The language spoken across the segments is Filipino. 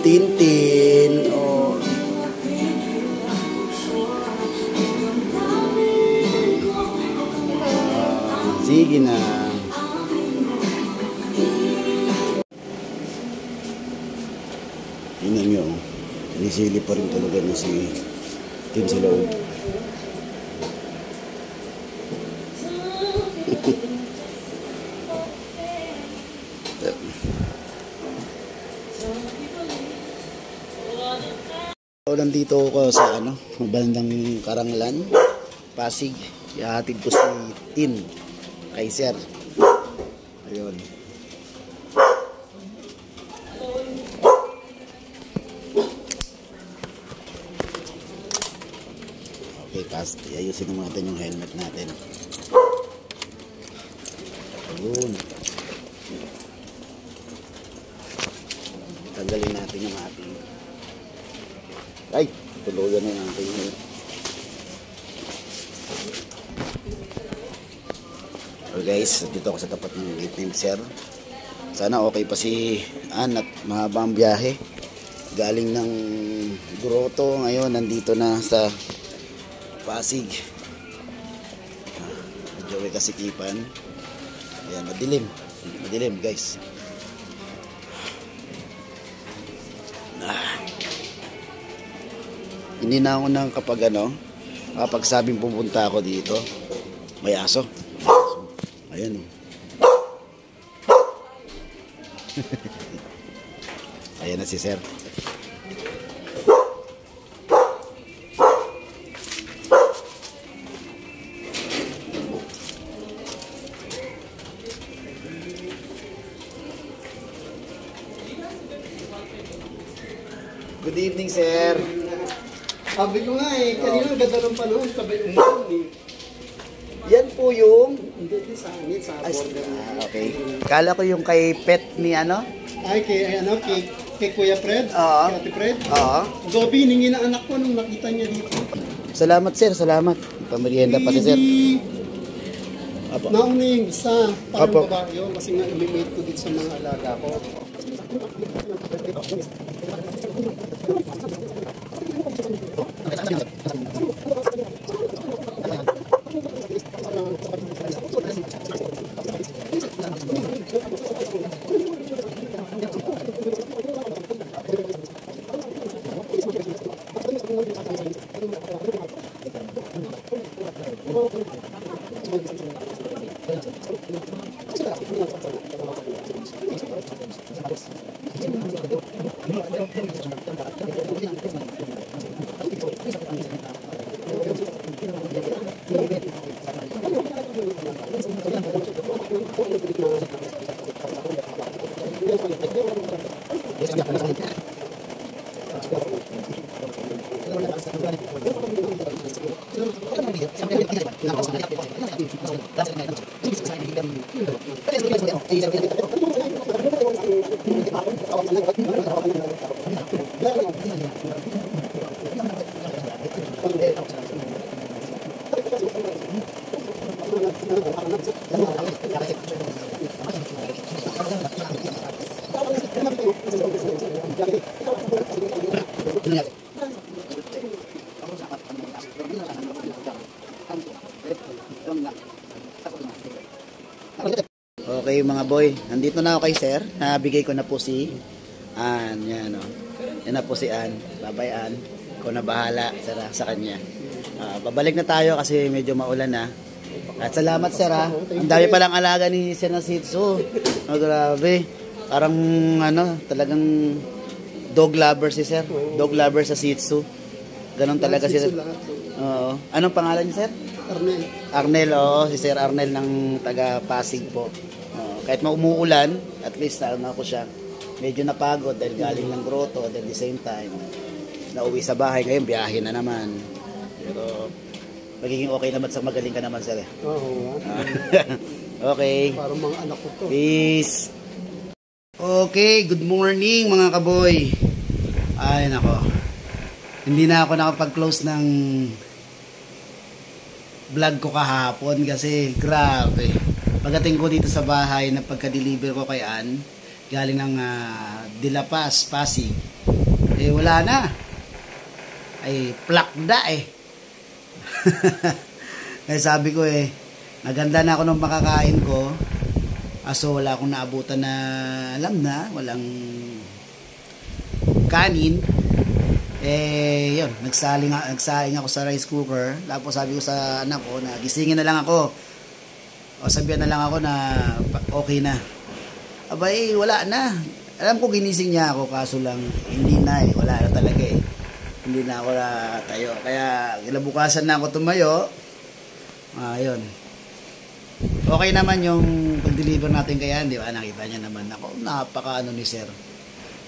Tintin. Oh. Sige na. Tingnan nyo. Sinisili pa rin talaga na si Tim sa loob. Nandito ako sa bandang Karanglan, Pasig. Ihahatid ko si Tim kay Sir. Ayun. Okay, ayusin naman natin yung helmet natin. Ayun. Tanggalin natin yung ating. Ay, tuluyan na yung ating. So guys, dito ako sa tapat ng gate ni Sir. Sana okay pa si Ann at mahaba ang biyahe. Galing ng Grotto, ngayon nandito na sa Pasig. Medyo may kasikipan. Ayan, madilim. Madilim guys. Hindi na ako nang kapag sabing pupunta ako dito, may aso. Ayan o. Ayan na si Sir. Good evening, Sir. Sabi ko nga kanina ganda ng panahon, sabi umulan Yan po yung... Hindi, sa hangin, sa border. Okay. Kala ko yung kay pet ni Ay, kay Kuya Fred? Oo. Kay Ate Fred? Oo. Gabi, hiningi na anak ko nung nakita niya dito. Salamat, Sir. Salamat. Pamerienda pa si Sir. Apo. Nauna yung isa, parang babayo, kasi nga ilimate ko dito sa mga alaga ko. Okay mga boy, nandito na ako kay Sir. Nabigay ko na po si Ann. Yan o. Yan na po si Ann. Bye-bye Ann. Ikaw na bahala sa kanya. Babalik na tayo kasi medyo maulan na. At salamat Sir ha. Ang dami palang alaga ni Sir na Shih Tzu. Oh, grabe. Parang talagang dog lover si Sir. Dog lover sa Shih Tzu. Ganon talaga si Sir. Oo. Anong pangalan niya Sir? Arnel. Arnel, oo. Si Sir Arnel ng taga Pasig po. Kahit umuulan, at least ako siya. Medyo napagod dahil galing ng Grotto at at the same time nauwi sa bahay. Ngayon biyahe na naman. Pero magiging okay naman sa magaling ka naman Sir. Oo. Okay. Para mga anak ko to. Peace. Okay, good morning mga kaboy. Ay nako. Hindi na ako nakapag-close ng vlog ko kahapon kasi grabe. Pagdating ko dito sa bahay na pagka-deliver ko kay Ann, galing ng De La Paz, Pasig. Eh wala na. Ay plakda eh. Kaya sabi ko naganda na ako ng makakain ko. Aso wala akong naabutan na alam na, walang kanin. Yun, nagsaing ako sa rice cooker. Tapos sabi ko sa anak ko na gisingin na lang ako. O sabihan na lang ako na okay na. Abay, wala na. Alam ko ginising niya ako, kaso lang hindi na wala na talaga Hindi na ako tayo. Kaya kinabukasan na ako tumayo. Yun. Okay naman yung pag-deliver natin kaya, di ba? Nakita niya naman ako. Napaka ni sir.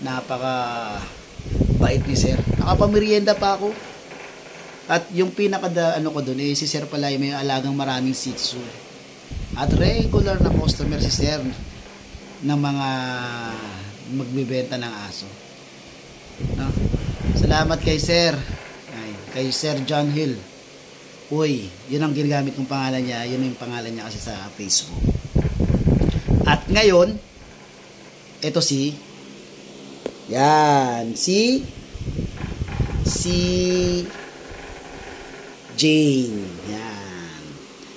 Napaka bait ni sir. Nakapamerienda pa ako. At yung pinaka ko doon si sir pala may alagang maraming Shih Tzu. At regular na customer si sir ng mga magbibenta ng aso. No? Salamat kay sir. Kay Sir John Hill. Uy, yun ang ginagamit kong pangalan niya. Yun yung pangalan niya kasi sa Facebook. At ngayon, ito yan, si Jane. Yan.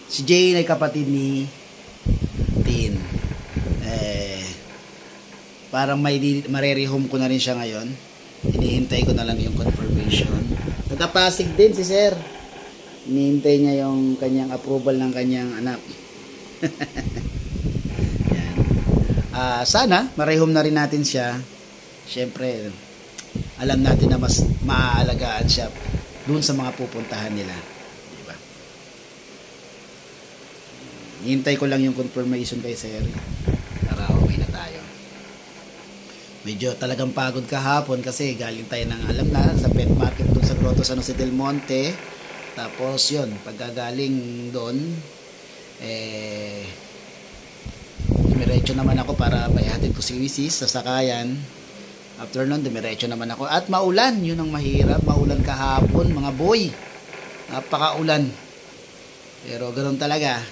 Si Jane ay kapatid ni Tin. Parang marerehome ko na rin siya ngayon. Hinihintay ko na lang yung confirmation. Nagkapasig din si sir. Hinihintay niya yung kanyang approval ng kanyang anak. Yan. Sana marehome na rin natin siya. Siyempre, alam natin na mas maaalagaan siya dun sa mga pupuntahan nila. Diba? Hintay ko lang yung confirmation kay sir. Para okay na tayo. Medyo talagang pagod kahapon kasi galing tayo ng alam na sa pet market dun sa Grotto San Jose del Monte. Tapos yun, pagkagaling doon, dumiretso naman ako para maihatid ko si Mrs. sa sakayan. After nun, dumiretso naman ako. At maulan, yun ang mahirap. Maulan kahapon, mga boy. Napakaulan. Pero ganoon talaga.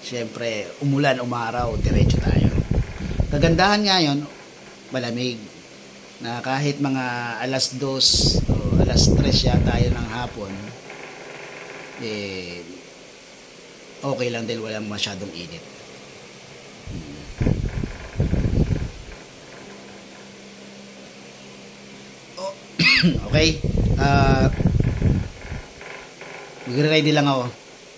Siyempre, umulan, umaraw, diretso tayo. Kagandahan nga yun, malamig. Na kahit mga alas 2 o alas 3 yata tayo ng hapon, okay lang dahil walang masyadong init. Okay. Mag-ready lang ako.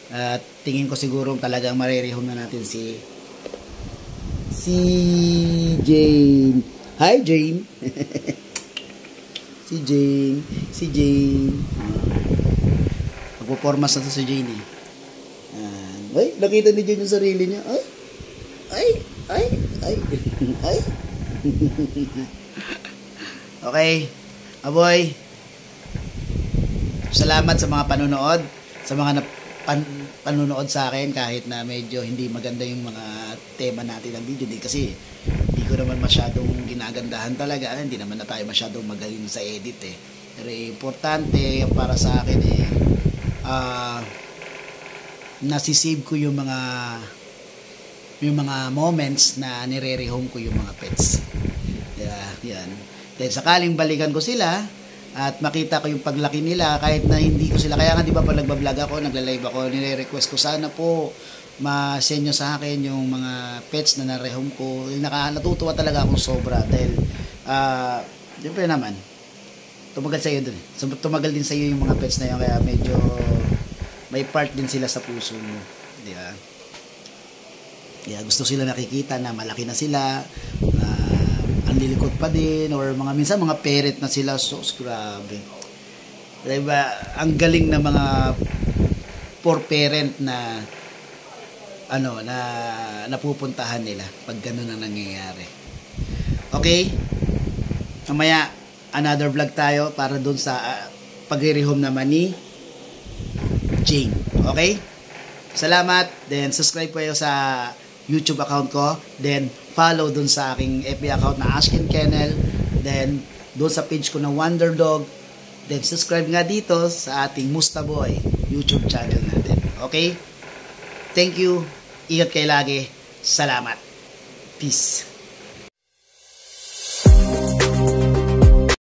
At tingin ko siguro talagang marerehome na natin si Jane. Hi Jane. Si Jane. Magpo-formas na to si Jane Ay, nakita ni Jane yung sarili niya. Ay. Okay. Aboy, salamat sa mga panunood, sa mga panunood sa akin kahit na medyo hindi maganda yung mga tema natin ng video kasi hindi ko naman masyadong ginagandahan talaga, hindi naman na tayo masyadong magaling sa edit Pero importante para sa akin nasisave ko yung mga moments na nire-rehome ko yung mga pets. Yan. Dahil sakaling balikan ko sila at makita ko yung paglaki nila kahit na hindi ko sila. Kaya nga di ba pag nagbablog ako, nagla-live ako, nire-request ko sana po ma-send nyo sa akin yung mga pets na na-rehome ko. Natutuwa talaga akong sobra dahil siyempre naman tumagal sa iyo dun. Tumagal din sa iyo yung mga pets na yun kaya medyo may part din sila sa puso mo. Di ba? Kaya gusto sila nakikita na malaki na sila, ang lilikot pa din or minsan mga parent na sila, so grabe. Diba? Ang galing na mga poor parent na na napupuntahan nila pag gano'n ang nangyayari. Okay? Mamaya another vlog tayo para doon sa pag-rehome naman ni Jane. Okay? Salamat. Then subscribe po kayo sa YouTube account ko. Then follow dun sa aking FB account na Ashken Kennel. Then dun sa page ko na Wonder Dog. Then subscribe nga dito sa ating Mustaboy YouTube channel natin. Okay? Thank you. Ingat kayo lagi. Salamat. Peace.